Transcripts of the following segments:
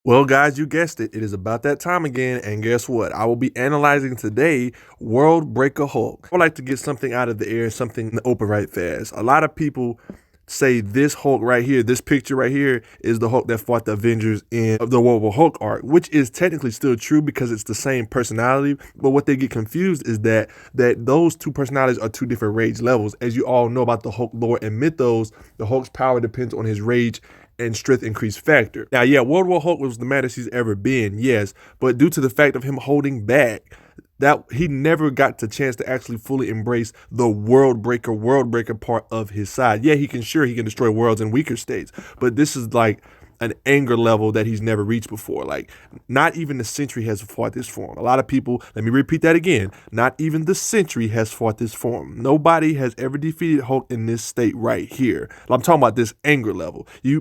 Well, guys, you guessed it. It is about that time again. And guess what? I will be analyzing today World Breaker Hulk. I would like to get something out of the air, something to open right fast. A lot of people say this Hulk right here, this picture right here, is the Hulk that fought the Avengers in the World War Hulk arc, which is technically still true because it's the same personality. But what they get confused is that those two personalities are two different rage levels. As you all know about the Hulk lore and mythos, the Hulk's power depends on his rage and strength increase factor. Now, yeah, World War Hulk was the maddest he's ever been, yes, but due to the fact of him holding back, that he never got the chance to actually fully embrace the world breaker part of his side. Yeah, he can destroy worlds in weaker states, but this is like an anger level that he's never reached before. Like, not even the Sentry has fought this form. A lot of people, let me repeat that again, not even the Sentry has fought this form. Nobody has ever defeated Hulk in this state right here. I'm talking about this anger level. He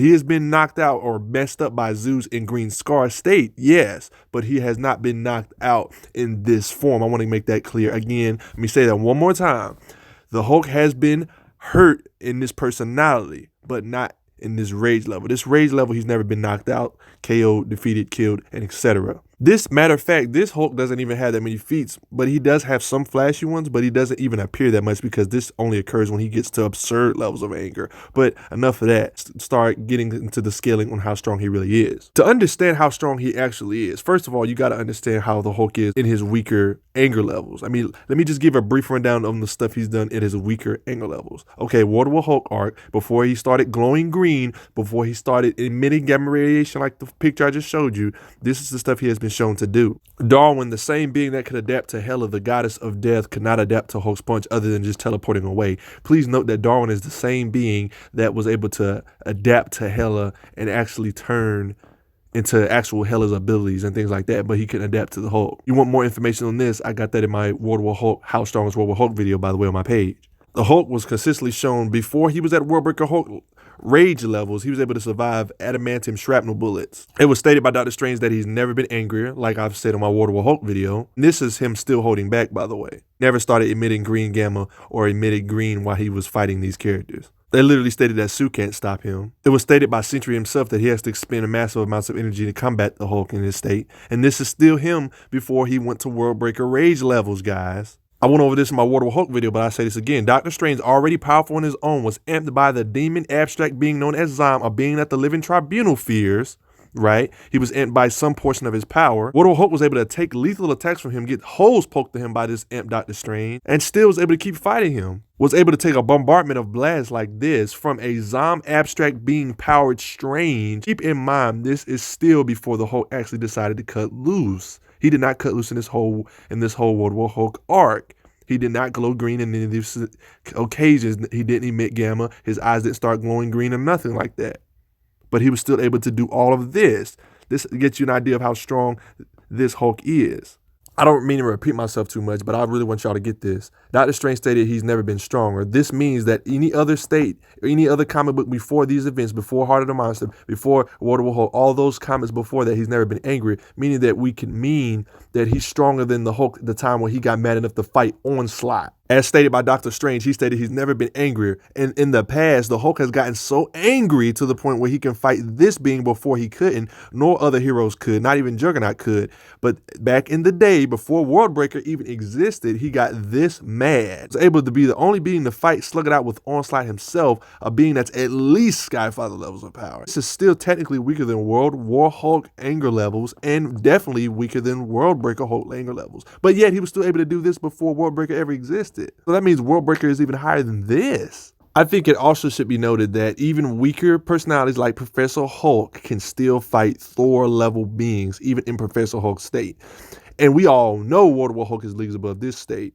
has been knocked out or messed up by Zeus in Green Skaar state, yes, but he has not been knocked out in this form. I want to make that clear. Again, let me say that one more time. The Hulk has been hurt in this personality, but not in this rage level. This rage level, he's never been knocked out, KO'd, defeated, killed, and etc. This, matter of fact, this Hulk doesn't even have that many feats, but he does have some flashy ones, but he doesn't even appear that much because this only occurs when he gets to absurd levels of anger. But enough of that. Start getting into the scaling on how strong he really is. To understand how strong he actually is, first of all, you got to understand how the Hulk is in his weaker anger levels. I mean, let me just give a brief rundown on the stuff he's done at his weaker anger levels. Okay, World War Hulk arc, before he started glowing green, before he started emitting gamma radiation like the picture I just showed you, this is the stuff he has been shown to do. Darwin, the same being that could adapt to Hela, the goddess of death, could not adapt to Hulk's punch other than just teleporting away. Please note that Darwin is the same being that was able to adapt to Hela and actually turn into actual Hela's abilities and things like that, but he couldn't adapt to the Hulk. You want more information on this? I got that in my World War Hulk, How Strong is World War Hulk video, by the way, on my page. The Hulk was consistently shown before he was at World Breaker Hulk rage levels, he was able to survive adamantium shrapnel bullets. It was stated by Dr. Strange that he's never been angrier, like I've said on my World War Hulk video. And this is him still holding back, by the way. Never started emitting green gamma or emitted green while he was fighting these characters. They literally stated that Sue can't stop him. It was stated by Sentry himself that he has to expend massive amounts of energy to combat the Hulk in his state. And this is still him before he went to World Breaker rage levels, guys. I went over this in my World War Hulk video, but I say this again. Doctor Strange, already powerful on his own, was amped by the demon abstract being known as Zom, a being that the living tribunal fears, right? He was amped by some portion of his power. World War Hulk was able to take lethal attacks from him, get holes poked to him by this amped Doctor Strange, and still was able to keep fighting him. Was able to take a bombardment of blasts like this from a Zom abstract being powered Strange. Keep in mind, this is still before the Hulk actually decided to cut loose. He did not cut loose in this whole World War Hulk arc. He did not glow green in any of these occasions. He didn't emit gamma. His eyes didn't start glowing green or nothing like that. But he was still able to do all of this. This gets you an idea of how strong this Hulk is. I don't mean to repeat myself too much, but I really want y'all to get this. Dr. Strange stated he's never been stronger. This means that any other state, or any other comic book before these events, before Heart of the Monster, before World War Hulk, all those comics before that, he's never been angry, meaning that we can mean that he's stronger than the Hulk at the time when he got mad enough to fight Onslaught. As stated by Dr. Strange, he stated he's never been angrier. And in the past, the Hulk has gotten so angry to the point where he can fight this being before he couldn't, nor other heroes could, not even Juggernaut could. But back in the day, before Worldbreaker even existed, he got this mad. He was able to be the only being to fight, slug it out with Onslaught himself, a being that's at least Skyfather levels of power. This is still technically weaker than World War Hulk anger levels, and definitely weaker than Worldbreaker Hulk anger levels. But yet, he was still able to do this before Worldbreaker ever existed. So that means Worldbreaker is even higher than this. I think it also should be noted that even weaker personalities like Professor Hulk can still fight Thor-level beings, even in Professor Hulk's state. And we all know World War Hulk is leagues above this state,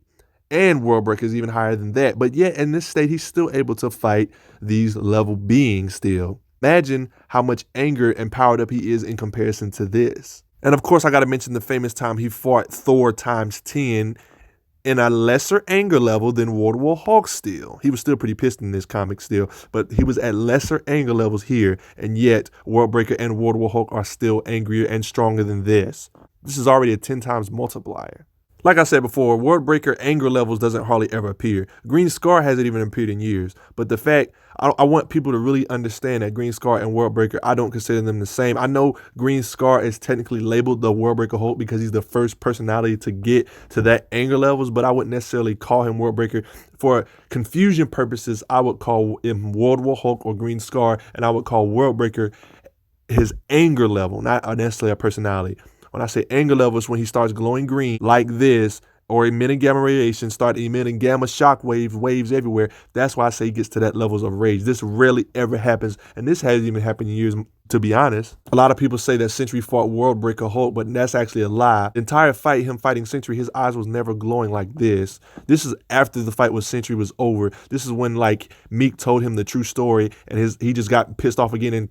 and Worldbreaker is even higher than that. But yet, in this state, he's still able to fight these level beings still. Imagine how much anger and powered up he is in comparison to this. And of course, I got to mention the famous time he fought Thor times 10 in a lesser anger level than World War Hulk still. He was still pretty pissed in this comic still, but he was at lesser anger levels here, and yet Worldbreaker and World War Hulk are still angrier and stronger than this. This is already a 10 times multiplier. Like I said before, Worldbreaker anger levels doesn't hardly ever appear. Green Skaar hasn't even appeared in years. But the fact, I want people to really understand that Green Skaar and Worldbreaker, I don't consider them the same. I know Green Skaar is technically labeled the Worldbreaker Hulk because he's the first personality to get to that anger levels, but I wouldn't necessarily call him Worldbreaker. For confusion purposes, I would call him World War Hulk or Green Skaar, and I would call Worldbreaker his anger level, not necessarily a personality. When I say anger level, is when he starts glowing green like this, or emitting gamma radiation, start emitting gamma shock waves everywhere. That's why I say he gets to that levels of rage. This rarely ever happens, and this hasn't even happened in years, to be honest. A lot of people say that Sentry fought Worldbreaker Hulk, but that's actually a lie. The entire fight, him fighting Sentry, his eyes was never glowing like this. This is after the fight with Sentry was over. This is when like Meek told him the true story, and he just got pissed off again and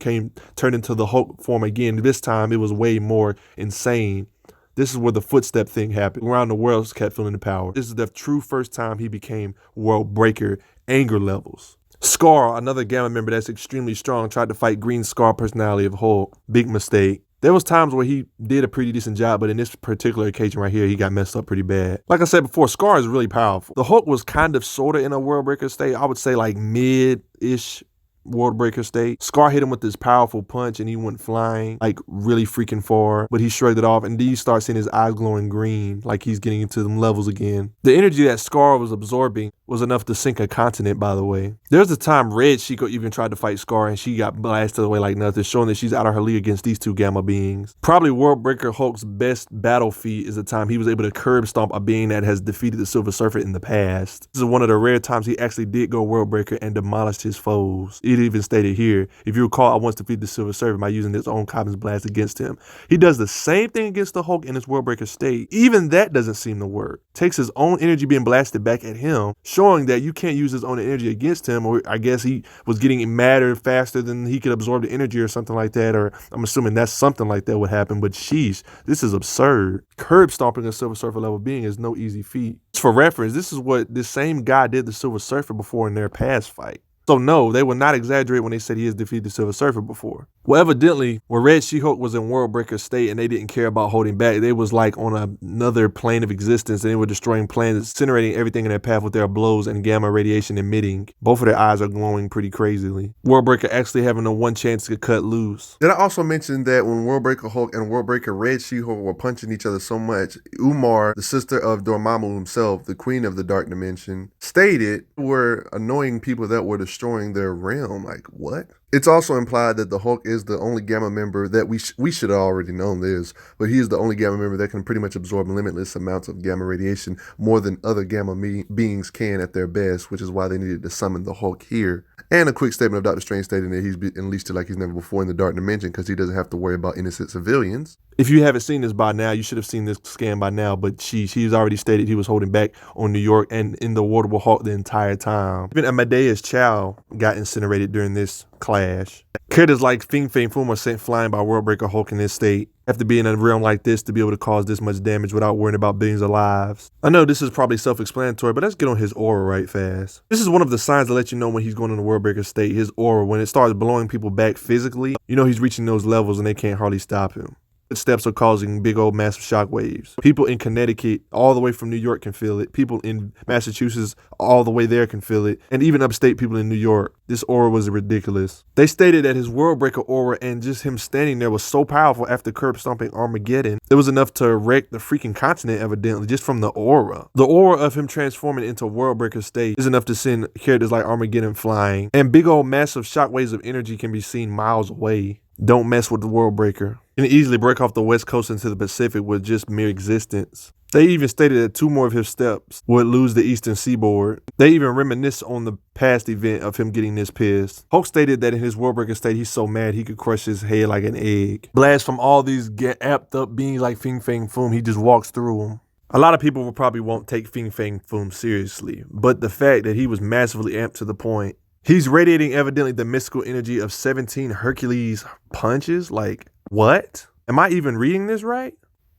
turned into the Hulk form again. This time it was way more insane. This is where the footstep thing happened. Around the world kept feeling the power. This is the true first time he became Worldbreaker anger levels. Skaar, another Gamma member that's extremely strong, tried to fight Green Skaar personality of Hulk. Big mistake. There was times where he did a pretty decent job, but in this particular occasion right here, he got messed up pretty bad. Like I said before, Skaar is really powerful. The Hulk was kind of sort of in a Worldbreaker state. I would say like mid-ish Worldbreaker state. Skaar hit him with this powerful punch and he went flying like really freaking far, but he shrugged it off, and then you start seeing his eyes glowing green like he's getting into them levels again. The energy that Skaar was absorbing was enough to sink a continent, by the way. There's a time Red Chico even tried to fight Skaar and she got blasted away like nothing, showing that she's out of her league against these two Gamma beings. Probably Worldbreaker Hulk's best battle feat is the time he was able to curb stomp a being that has defeated the Silver Surfer in the past. This is one of the rare times he actually did go Worldbreaker and demolished his foes. It even stated here, if you recall, I once defeated the Silver Surfer by using his own Cosmic Blast against him. He does the same thing against the Hulk in his Worldbreaker state. Even that doesn't seem to work. Takes his own energy being blasted back at him, showing that you can't use his own energy against him, or I guess he was getting madder faster than he could absorb the energy or something like that, or I'm assuming that's something like that would happen, but sheesh, this is absurd. Curb stomping a Silver Surfer level being is no easy feat. For reference, this is what this same guy did the Silver Surfer before in their past fight. So no, they would not exaggerate when they said he has defeated the Silver Surfer before. Well, evidently, when Red She-Hulk was in Worldbreaker state and they didn't care about holding back, they was like on another plane of existence, and they were destroying planets, incinerating everything in their path with their blows and gamma radiation emitting. Both of their eyes are glowing pretty crazily. Worldbreaker actually having the one chance to cut loose. Did I also mention that when Worldbreaker Hulk and Worldbreaker Red She-Hulk were punching each other so much, Umar, the sister of Dormammu himself, the queen of the Dark Dimension, stated were annoying people that were destroying their realm. Like, what? It's also implied that the Hulk is the only Gamma member that we should have already known this, but he is the only Gamma member that can pretty much absorb limitless amounts of gamma radiation, more than other Gamma beings can at their best, which is why they needed to summon the Hulk here. And a quick statement of Doctor Strange stating that he's been unleashed like he's never before in the Dark Dimension because he doesn't have to worry about innocent civilians. If you haven't seen this by now, you should have seen this scan by now, but he's already stated he was holding back on New York and in the World War Hulk the entire time. Even Amadeus Chow got incinerated during this clash. Characters like Fing Fang Foom are sent flying by Worldbreaker Hulk in this state. Have to be in a realm like this to be able to cause this much damage without worrying about billions of lives. I know this is probably self-explanatory, but let's get on his aura right fast. This is one of the signs that let you know when he's going in the Worldbreaker state. His aura, when it starts blowing people back physically, you know he's reaching those levels and they can't hardly stop him. Steps are causing big old massive shock waves. People in Connecticut all the way from New York can feel it. People in Massachusetts all the way there can feel it. And even upstate people in New York. This aura was ridiculous. They stated that his Worldbreaker aura and just him standing there was so powerful after curb stomping Armageddon. It was enough to wreck the freaking continent evidently just from the aura. The aura of him transforming into Worldbreaker state is enough to send characters like Armageddon flying. And big old massive shock waves of energy can be seen miles away. Don't mess with the Worldbreaker. You can easily break off the West Coast into the Pacific with just mere existence. They even stated that 2 more of his steps would lose the Eastern Seaboard. They even reminisce on the past event of him getting this pissed. Hulk stated that in his Worldbreaker state, he's so mad he could crush his head like an egg. Blast from all these amped up beings like Fing Fang Foom, he just walks through them. A lot of people probably won't take Fing Fang Foom seriously, but the fact that he was massively amped to the point, he's radiating evidently the mystical energy of 17 Hercules punches. Like, what? Am I even reading this right?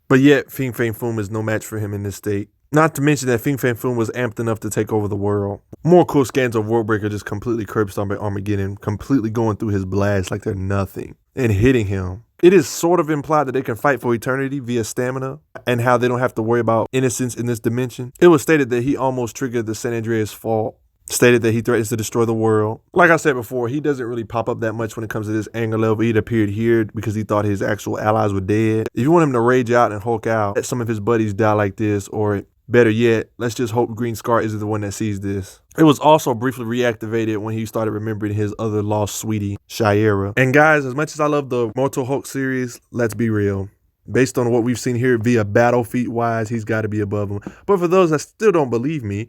But yet, Fing Fang Foom is no match for him in this state. Not to mention that Fing Fang Foom was amped enough to take over the world. More cool scans of Worldbreaker just completely curb stomping Armageddon, completely going through his blast like they're nothing, and hitting him. It is sort of implied that they can fight for eternity via stamina and how they don't have to worry about innocence in this dimension. It was stated that he almost triggered the San Andreas fault, stated that he threatens to destroy the world. Like I said before, he doesn't really pop up that much when it comes to this anger level. He'd appeared here because he thought his actual allies were dead. If you want him to rage out and Hulk out, let some of his buddies die like this, or better yet, let's just hope Green Skaar isn't the one that sees this. It was also briefly reactivated when he started remembering his other lost sweetie, Shayera. And guys, as much as I love the Immortal Hulk series, let's be real. Based on what we've seen here via battle feat wise, he's got to be above him. But for those that still don't believe me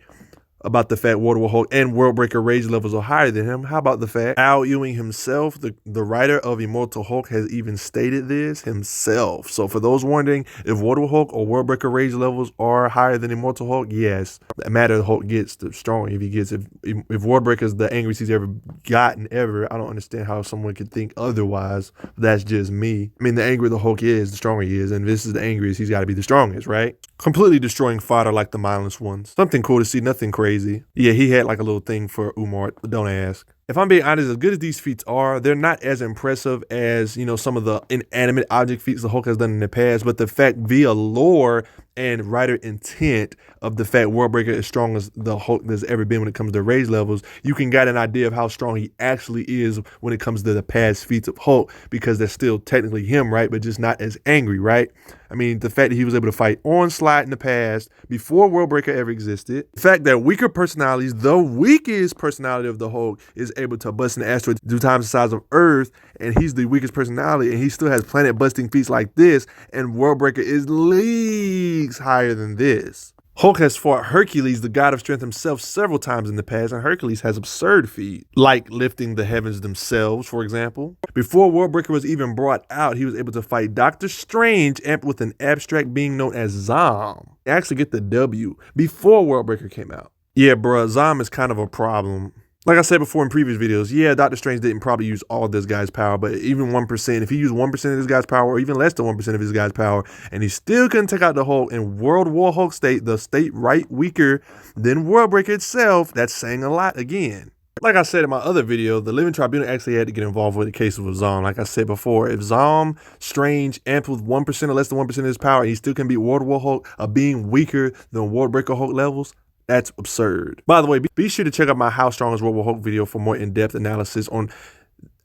about the fact War Hulk and Worldbreaker rage levels are higher than him, how about the fact Al Ewing himself, the writer of Immortal Hulk, has even stated this himself. So for those wondering if War Hulk or Worldbreaker rage levels are higher than Immortal Hulk, yes. The madder the Hulk gets, the stronger if he gets. If Worldbreaker is the angriest he's ever gotten ever, I don't understand how someone could think otherwise. That's just me. I mean, the angrier the Hulk is, the stronger he is, and if this is the angriest, he's got to be the strongest, right? Completely destroying fodder like the mindless ones. Something cool to see, nothing crazy. Yeah, he had like a little thing for Umar, but don't ask. If I'm being honest, as good as these feats are, they're not as impressive as, some of the inanimate object feats the Hulk has done in the past, but the fact via lore and writer intent of the fact Worldbreaker is strong as the Hulk there's ever been when it comes to rage levels, you can get an idea of how strong he actually is when it comes to the past feats of Hulk, because they're still technically him, right? But just not as angry, right? I mean, the fact that he was able to fight Onslaught in the past before Worldbreaker ever existed, the fact that weaker personalities, the weakest personality of the Hulk, is able to bust an asteroid 2 times the size of Earth, and he's the weakest personality, and he still has planet busting feats like this, and Worldbreaker is leagues higher than this. Hulk has fought Hercules, the god of strength himself, several times in the past, and Hercules has absurd feats, like lifting the heavens themselves, for example. Before Worldbreaker was even brought out, he was able to fight Doctor Strange, amped with an abstract being known as Zom. They actually get the W before Worldbreaker came out. Yeah, bruh, Zom is kind of a problem. Like I said before in previous videos, yeah, Doctor Strange didn't probably use all of this guy's power, but even 1%, if he used 1% of this guy's power, or even less than 1% of his guy's power, and he still couldn't take out the Hulk in World War Hulk state, the state right weaker than Worldbreaker itself, that's saying a lot again. Like I said in my other video, the Living Tribunal actually had to get involved with the case of Zom. Like I said before, if Zom Strange amped with 1% or less than 1% of his power, and he still can beat World War Hulk, a being weaker than Worldbreaker Hulk levels, that's absurd. By the way, be sure to check out my How Strong is World Hulk video for more in-depth analysis on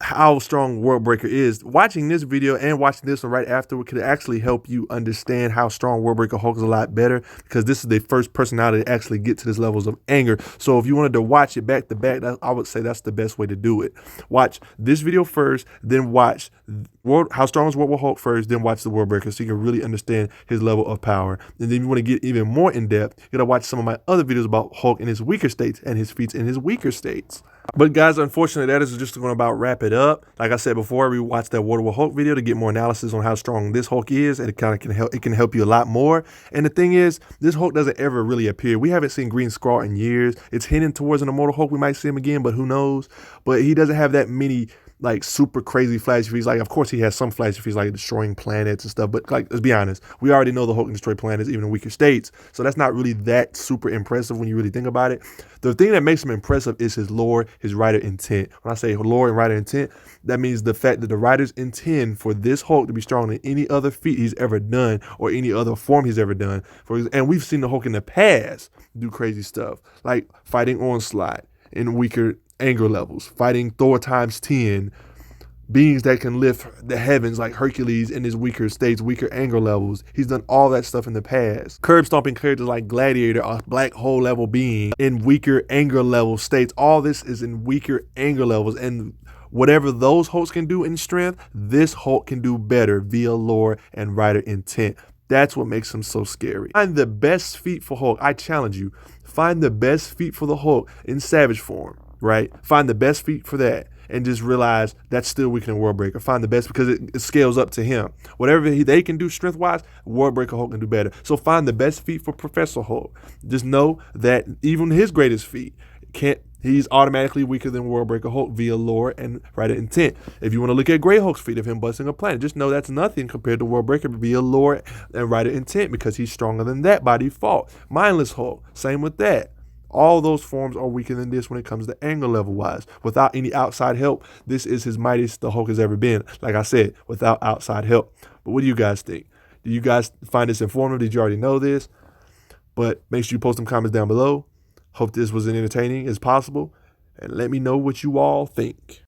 how strong Worldbreaker is. Watching this video and watching this one right afterward could actually help you understand how strong Worldbreaker Hulk is a lot better, because this is the first personality to actually get to this levels of anger. So if you wanted to watch it back to back, I would say that's the best way to do it. Watch this video first, then watch How Strong is World Hulk first, then watch the Worldbreaker, so you can really understand his level of power. And then if you want to get even more in depth, you gotta watch some of my other videos about Hulk in his weaker states and his feats in his weaker states. But guys, unfortunately, that is just going to about wrap it up. Like I said before, we watched that War Hulk video to get more analysis on how strong this Hulk is, and it kind of can help you a lot more. And the thing is, this Hulk doesn't ever really appear. We haven't seen Green Skaar in years. It's hinting towards an Immortal Hulk. We might see him again, but who knows? But he doesn't have that many like super crazy flash feats. Like, of course he has some flash feats like destroying planets and stuff, but like, let's be honest, we already know the Hulk can destroy planets even in weaker states, so that's not really that super impressive when you really think about it. The thing that makes him impressive is his lore, his writer intent. When I say lore and writer intent, that means the fact that the writers intend for this Hulk to be stronger than any other feat he's ever done or any other form he's ever done. And we've seen the Hulk in the past do crazy stuff, like fighting Onslaught in weaker anger levels, fighting Thor times 10, beings that can lift the heavens like Hercules in his weaker states, weaker anger levels. He's done all that stuff in the past. Curb stomping characters like Gladiator, a black hole level being in weaker anger level states. All this is in weaker anger levels, and whatever those Hulks can do in strength, this Hulk can do better via lore and writer intent. That's what makes him so scary. Find the best feat for Hulk. I challenge you. Find the best feat for the Hulk in Savage form. Right? Find the best feat for that and just realize that's still weaker than Worldbreaker. Find the best, because it scales up to him. Whatever they can do strength-wise, Worldbreaker Hulk can do better. So find the best feat for Professor Hulk. Just know that even his greatest feat he's automatically weaker than Worldbreaker Hulk via lore and writer intent. If you want to look at Grey Hulk's feat of him busting a planet, just know that's nothing compared to Worldbreaker via lore and writer intent, because he's stronger than that by default. Mindless Hulk, same with that. All those forms are weaker than this when it comes to anger level wise. Without any outside help, this is his mightiest the Hulk has ever been. Like I said, without outside help. But what do you guys think? Do you guys find this informative? Did you already know this? But make sure you post some comments down below. Hope this was as entertaining as possible. And let me know what you all think.